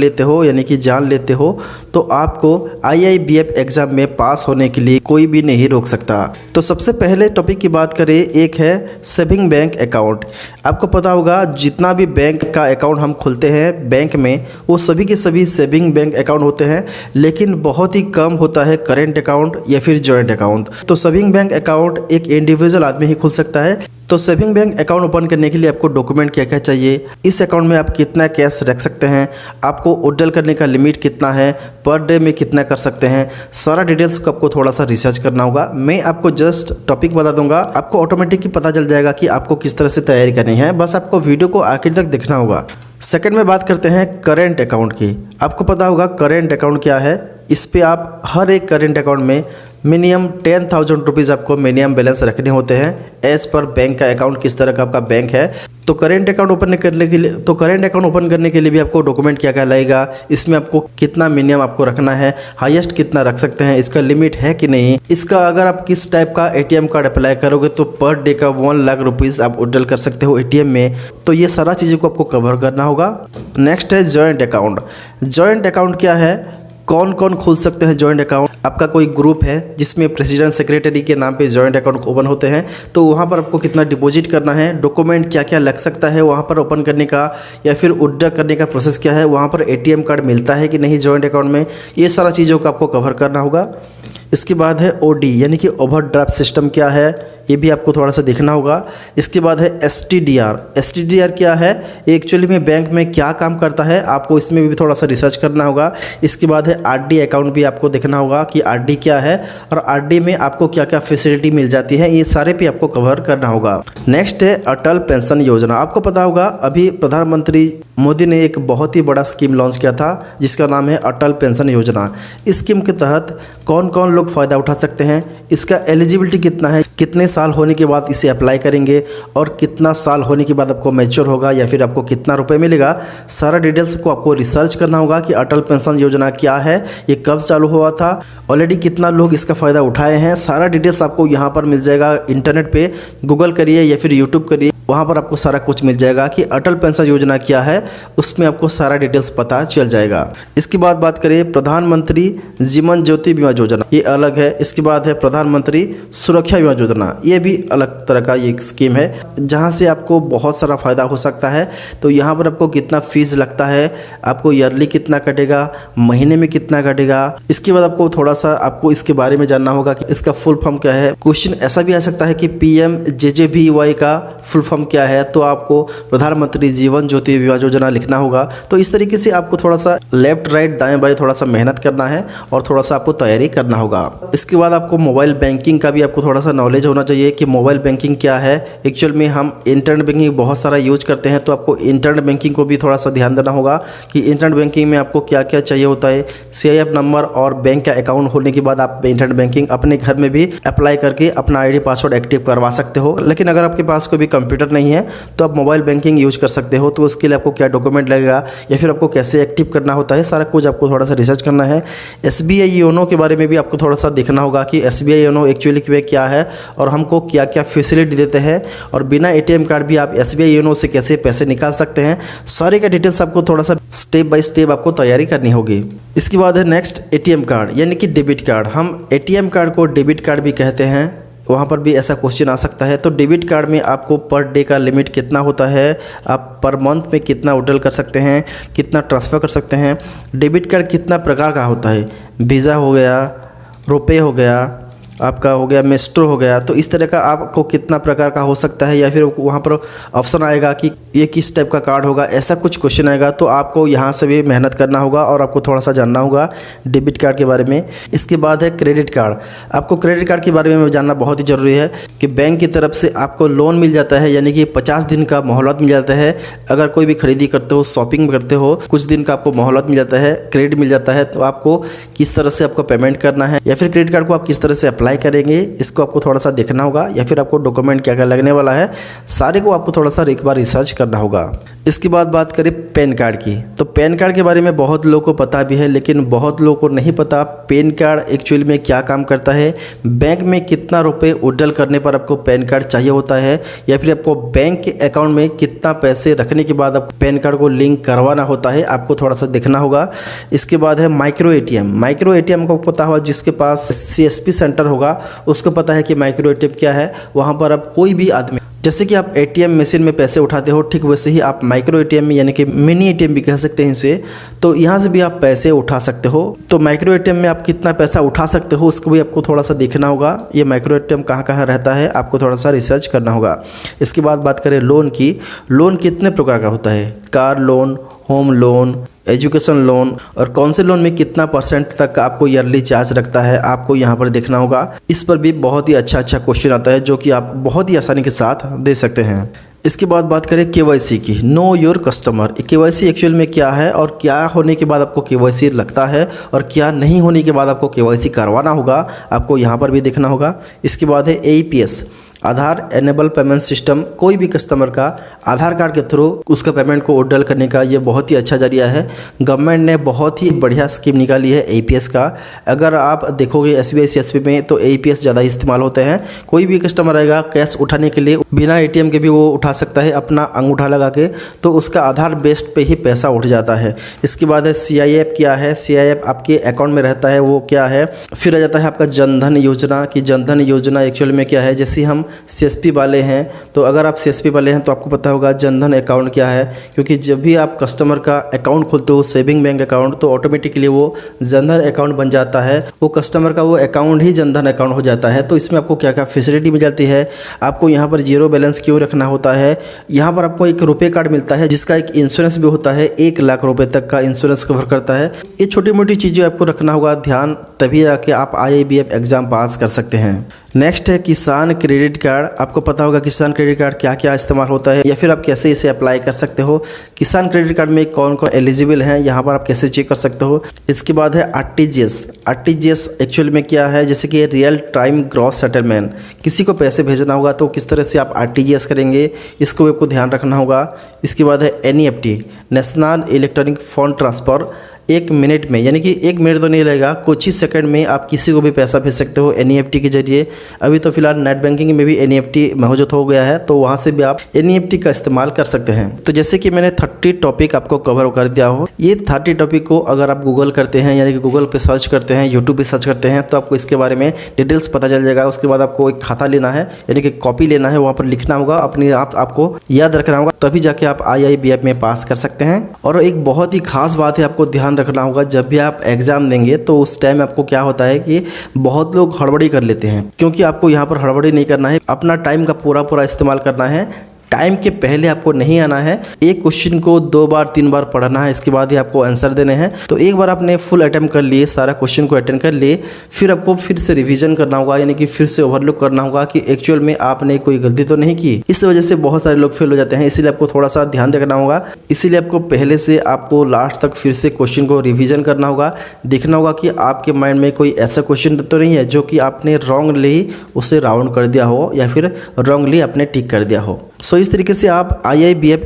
लेते हो यानी कि जान लेते हो तो आपको IIBF एग्ज़ाम में पास होने के लिए कोई भी नहीं रोक सकता। तो सबसे पहले टॉपिक की बात करें, एक है सेविंग बैंक अकाउंट। आपको पता होगा जितना भी बैंक का अकाउंट हम खोलते हैं बैंक में वो सभी के सभी सेविंग बैंक अकाउंट होते हैं, लेकिन बहुत ही कम होता है करेंट अकाउंट या फिर जॉइंट अकाउंट। तो सेविंग बैंक अकाउंट एक इंडिविजुअल आदमी ही खोल सकता है। तो सेविंग बैंक अकाउंट ओपन करने के लिए आपको डॉक्यूमेंट क्या क्या चाहिए, इस अकाउंट में आप कितना कैश रख सकते हैं, आपको विड्रॉल करने का लिमिट कितना है, पर डे में कितना कर सकते हैं, सारा डिटेल्स को आपको थोड़ा सा रिसर्च करना होगा। मैं आपको जस्ट टॉपिक बता दूंगा, आपको ऑटोमेटिक ही पता चल जाएगा कि आपको किस तरह से तैयारी करनी है। बस आपको वीडियो को आखिर तक देखना होगा। सेकंड में बात करते हैं करेंट अकाउंट की। आपको पता होगा करेंट अकाउंट क्या है। इस पे आप हर एक करेंट अकाउंट में मिनिमम 10,000 रुपीज़ आपको मिनिमम बैलेंस रखने होते हैं एज पर बैंक का अकाउंट किस तरह का आपका बैंक है। तो करेंट अकाउंट ओपन करने के लिए भी आपको डॉक्यूमेंट क्या क्या लगेगा, इसमें आपको कितना मिनिमम आपको रखना है, हाईएस्ट कितना रख सकते हैं, इसका लिमिट है कि नहीं, इसका अगर आप किस टाइप का ATM कार्ड अप्लाई करोगे तो पर डे का 1 लाख रुपीज़ आप विड्रॉल कर सकते हो ATM में। तो ये सारा चीज़ों को आपको कवर करना होगा। नेक्स्ट है जॉइंट अकाउंट। जॉइंट अकाउंट क्या है, कौन कौन खोल सकते हैं जॉइंट अकाउंट। आपका कोई ग्रुप है जिसमें प्रेसिडेंट सेक्रेटरी के नाम पे जॉइंट अकाउंट ओपन होते हैं, तो वहाँ पर आपको कितना डिपॉजिट करना है, डॉक्यूमेंट क्या क्या लग सकता है वहाँ पर ओपन करने का, या फिर विड्रॉ करने का प्रोसेस क्या है, वहाँ पर ATM कार्ड मिलता है कि नहीं जॉइंट अकाउंट में, ये सारा चीज़ों को आपको कवर करना होगा। इसके बाद है OD यानी कि ओवरड्राफ्ट सिस्टम क्या है, ये भी आपको थोड़ा सा देखना होगा। इसके बाद है STDR। STDR क्या है, एक्चुअली में बैंक में क्या काम करता है, आपको इसमें भी थोड़ा सा रिसर्च करना होगा। इसके बाद है RD अकाउंट भी आपको देखना होगा कि RD क्या है और RD में आपको क्या क्या फैसिलिटी मिल जाती है, ये सारे भी आपको कवर करना होगा। नेक्स्ट है अटल पेंशन योजना। आपको पता होगा अभी प्रधानमंत्री मोदी ने एक बहुत ही बड़ा स्कीम लॉन्च किया था जिसका नाम है अटल पेंशन योजना। इस स्कीम के तहत कौन कौन लोग फ़ायदा उठा सकते हैं, इसका एलिजिबिलिटी कितना है, कितने साल होने के बाद इसे अप्लाई करेंगे और कितना साल होने के बाद आपको मैच्योर होगा या फिर आपको कितना रुपए मिलेगा, सारा डिटेल्स को आपको रिसर्च करना होगा कि अटल पेंशन योजना क्या है, ये कब चालू हुआ था, ऑलरेडी कितना लोग इसका फ़ायदा उठाए हैं। सारा डिटेल्स आपको यहाँ पर मिल जाएगा। इंटरनेट पे गूगल करिए या फिर यूट्यूब करिए, वहाँ पर आपको सारा कुछ मिल जाएगा कि अटल पेंशन योजना क्या है, उसमें आपको सारा डिटेल्स पता चल जाएगा। इसके बाद बात करें प्रधानमंत्री जीवन ज्योति बीमा योजना, ये अलग है। इसके बाद है प्रधानमंत्री सुरक्षा बीमा योजना, ये भी अलग तरह का ये स्कीम है जहाँ से आपको बहुत सारा फ़ायदा हो सकता है। तो यहाँ पर आपको कितना फीस लगता है, आपको ईयरली कितना कटेगा, महीने में कितना कटेगा, इसके बाद आपको थोड़ा सा आपको इसके बारे में जानना होगा कि इसका फुल फॉर्म क्या है। क्वेश्चन ऐसा भी आ सकता है कि PMJJBY का फुल फॉर्म क्या है, तो आपको प्रधानमंत्री जीवन ज्योति बीमा योजना लिखना होगा। तो इस तरीके से आपको थोड़ा सा लेफ्ट राइट दाएं बाएं थोड़ा सा मेहनत करना है और थोड़ा सा आपको तैयारी करना होगा। इसके बाद आपको मोबाइल बैंकिंग का भी आपको थोड़ा सा नॉलेज होना चाहिए कि मोबाइल बैंकिंग क्या है। एक्चुअल में हम इंटरनेट बैंकिंग बहुत सारा यूज करते हैं, तो आपको इंटरनेट बैंकिंग को भी थोड़ा सा ध्यान देना होगा कि इंटरनेट बैंकिंग में आपको क्या क्या चाहिए होता है। CIF नंबर और बैंक का अकाउंट होने के बाद आप इंटरनेट बैंकिंग अपने घर में भी अप्लाई करके अपना ID पासवर्ड एक्टिव करवा सकते हो। लेकिन अगर आपके पास कोई भी कंप्यूटर नहीं है तो आप मोबाइल बैंकिंग यूज कर सकते हो। तो उसके लिए आपको क्या डॉक्यूमेंट लगेगा या फिर आपको कैसे एक्टिव करना होता है, सारा कुछ आपको थोड़ा सा रिसर्च करना है। SBI योनो के बारे में भी आपको थोड़ा सा देखना होगा कि SBI योनो एक्चुअली क्या है और हमको क्या क्या फैसिलिटी देते हैं, और बिना ATM कार्ड भी आप SBI योनो से कैसे पैसे निकाल सकते हैं, सारे का डिटेल्स आपको थोड़ा सा स्टेप बाय स्टेप आपको तैयारी करनी होगी। इसके बाद है नेक्स्ट ATM कार्ड यानी कि डेबिट कार्ड। हम ATM कार्ड को डेबिट कार्ड भी कहते हैं, वहाँ पर भी ऐसा क्वेश्चन आ सकता है। तो डेबिट कार्ड में आपको पर डे का लिमिट कितना होता है, आप पर मंथ में कितना विड्रॉल कर सकते हैं, कितना ट्रांसफ़र कर सकते हैं, डेबिट कार्ड कितना प्रकार का होता है, वीज़ा हो गया, रुपए हो गया, आपका हो गया मेस्ट्रो हो गया। तो इस तरह का आपको कितना प्रकार का हो सकता है, या फिर वहाँ पर ऑप्शन आएगा कि ये किस टाइप का कार्ड होगा, ऐसा कुछ क्वेश्चन आएगा। तो आपको यहाँ से भी मेहनत करना होगा और आपको थोड़ा सा जानना होगा डेबिट कार्ड के बारे में। इसके बाद है क्रेडिट कार्ड। आपको क्रेडिट कार्ड के बारे में जानना बहुत ही ज़रूरी है कि बैंक की तरफ से आपको लोन मिल जाता है, यानी कि 50 दिन का मोहलत मिल जाता है। अगर कोई भी खरीदी करते हो, शॉपिंग करते हो, कुछ दिन का आपको मोहलत मिल जाता है, क्रेडिट मिल जाता है। तो आपको किस तरह से आपको पेमेंट करना है या फिर क्रेडिट कार्ड को आप किस तरह से अप्लाई अप्लाई करेंगे इसको आपको थोड़ा सा देखना होगा, या फिर आपको डॉक्यूमेंट क्या क्या लगने वाला है सारे को आपको थोड़ा सा एक बार रिसर्च करना होगा। इसके बाद बात करें पैन कार्ड की, तो पैन कार्ड के बारे में बहुत लोगों को पता भी है, लेकिन बहुत लोगों को नहीं पता पैन कार्ड एक्चुअली में क्या काम करता है, बैंक में कितना रुपए विड्रॉल करने पर आपको पैन कार्ड चाहिए होता है, या फिर आपको बैंक के अकाउंट में कितना पैसे रखने के बाद आपको पैन कार्ड को लिंक करवाना होता है, आपको थोड़ा सा देखना होगा। इसके बाद है माइक्रो एटीएम। माइक्रो एटीएम को पता होगा, जिसके पास CSP सेंटर होगा उसको पता है कि माइक्रो एटीएम क्या है। वहाँ पर आप कोई भी आदमी, जैसे कि आप ATM मशीन में पैसे उठाते हो, ठीक वैसे ही आप माइक्रो ATM में, यानी कि मिनी ATM भी कह सकते हैं इसे, तो यहाँ से भी आप पैसे उठा सकते हो। तो माइक्रो ATM में आप कितना पैसा उठा सकते हो उसको भी आपको थोड़ा सा देखना होगा। ये माइक्रो ATM कहाँ कहाँ रहता है आपको थोड़ा सा रिसर्च करना होगा। इसके बाद बात करें लोन की, लोन कितने प्रकार का होता है, car loan, home loan, education loan, और कौन से लोन में कितना परसेंट तक आपको ईयरली चार्ज रखता है आपको यहाँ पर देखना होगा। इस पर भी बहुत ही अच्छा क्वेश्चन आता है जो कि आप बहुत ही आसानी के साथ दे सकते हैं। इसके बाद बात करें KYC की, know your customer. KYC actual में क्या है और क्या होने के बाद आपको KYC लगता है और क्या नहीं होने के बाद आपको KYC करवाना होगा, आपको यहाँ पर भी देखना होगा। इसके बाद है APS, आधार एनेबल पेमेंट सिस्टम। कोई भी कस्टमर का आधार कार्ड के थ्रू उसका पेमेंट को विड्रॉल करने का ये बहुत ही अच्छा जरिया है। गवर्नमेंट ने बहुत ही बढ़िया स्कीम निकाली है APS का। अगर आप देखोगे SBI CSP में तो APS ज़्यादा इस्तेमाल होते हैं। कोई भी कस्टमर आएगा कैश उठाने के लिए बिना ATM के भी वो उठा सकता है अपना अंगूठा लगा के, तो उसका आधार बेस्ड पे ही पैसा उठ जाता है। इसके बाद है CIF। क्या है CIF, आपके अकाउंट में रहता है वो क्या है। फिर आ जाता है आपका जनधन योजना की, जनधन योजना एक्चुअल में क्या है, जैसे हम CSP वाले हैं तो अगर आप CSP वाले हैं तो आपको पता होगा जनधन अकाउंट क्या है, क्योंकि जब भी आप कस्टमर का अकाउंट खोलते हो सेविंग बैंक अकाउंट, तो ऑटोमेटिकली वो जनधन अकाउंट बन जाता है। वो कस्टमर का वो अकाउंट ही जनधन अकाउंट हो जाता है। तो इसमें आपको क्या क्या फैसिलिटी मिल जाती है, आपको यहाँ पर 0 बैलेंस क्यों रखना होता है, यहाँ पर आपको एक रुपये कार्ड मिलता है जिसका एक इंश्योरेंस भी होता है, 1 लाख रुपये तक का इंश्योरेंस कवर करता है। ये छोटी मोटी चीज़ें आपको रखना होगा ध्यान, तभी जाके आप IIBF एग्ज़ाम पास कर सकते हैं। नेक्स्ट है किसान क्रेडिट कार्ड। आपको पता होगा किसान क्रेडिट कार्ड क्या क्या इस्तेमाल होता है या फिर आप कैसे इसे अप्लाई कर सकते हो। किसान क्रेडिट कार्ड में कौन कौन एलिजिबल हैं यहाँ पर आप कैसे चेक कर सकते हो। इसके बाद है RTGS एक्चुअल में क्या है, जैसे कि रियल टाइम ग्रॉस सेटलमेंट। किसी को पैसे भेजना होगा तो किस तरह से आप RTGS करेंगे, इसको भी आपको ध्यान रखना होगा। इसके बाद है NEFT, national electronic fund transfer. 1 minute में, यानी कि 1 मिनट तो नहीं लगेगा, कुछ ही सेकंड में आप किसी को भी पैसा भेज सकते हो NEFT के जरिए। अभी तो फिलहाल नेट बैंकिंग में भी NEFT मौजूद हो गया है, तो वहाँ से भी आप NEFT का इस्तेमाल कर सकते हैं। तो जैसे कि मैंने 30 टॉपिक आपको कवर कर दिया हो, ये 30 टॉपिक को अगर आप गूगल करते हैं, यानी कि गूगल पे सर्च करते हैं, यूट्यूब पे सर्च करते हैं, तो आपको इसके बारे में डिटेल्स पता चल जाएगा। उसके बाद आपको एक खाता लेना है, यानी कि कॉपी लेना है, वहाँ पर लिखना होगा, अपने आपको याद रखना होगा, तभी जाके आप IIBF में पास कर सकते हैं। और एक बहुत ही खास बात है, आपको ध्यान रखना होगा, जब भी आप एग्ज़ाम देंगे तो उस टाइम आपको क्या होता है कि बहुत लोग हड़बड़ी कर लेते हैं, क्योंकि आपको यहाँ पर हड़बड़ी नहीं करना है, अपना टाइम का पूरा इस्तेमाल करना है। टाइम के पहले आपको नहीं आना है, एक क्वेश्चन को 2 बार 3 बार पढ़ना है, इसके बाद ही आपको आंसर देने हैं। तो एक बार आपने फुल अटेम्प्ट कर लिए, सारा क्वेश्चन को अटेंड कर लिए, फिर आपको फिर से रिवीजन करना होगा, यानी कि फिर से ओवरलुक करना होगा कि एक्चुअल में आपने कोई गलती तो नहीं की। इस वजह से बहुत सारे लोग फेल हो जाते हैं, इसीलिए आपको थोड़ा सा ध्यान रखना होगा। इसीलिए आपको पहले से आपको लास्ट तक फिर से क्वेश्चन को रिविजन करना होगा, देखना होगा कि आपके माइंड में कोई ऐसा क्वेश्चन तो नहीं है जो कि आपने रॉन्गली उसे राउंड कर दिया हो या फिर रॉन्गली आपने टिक कर दिया हो। सो इस तरीके से आप IIBF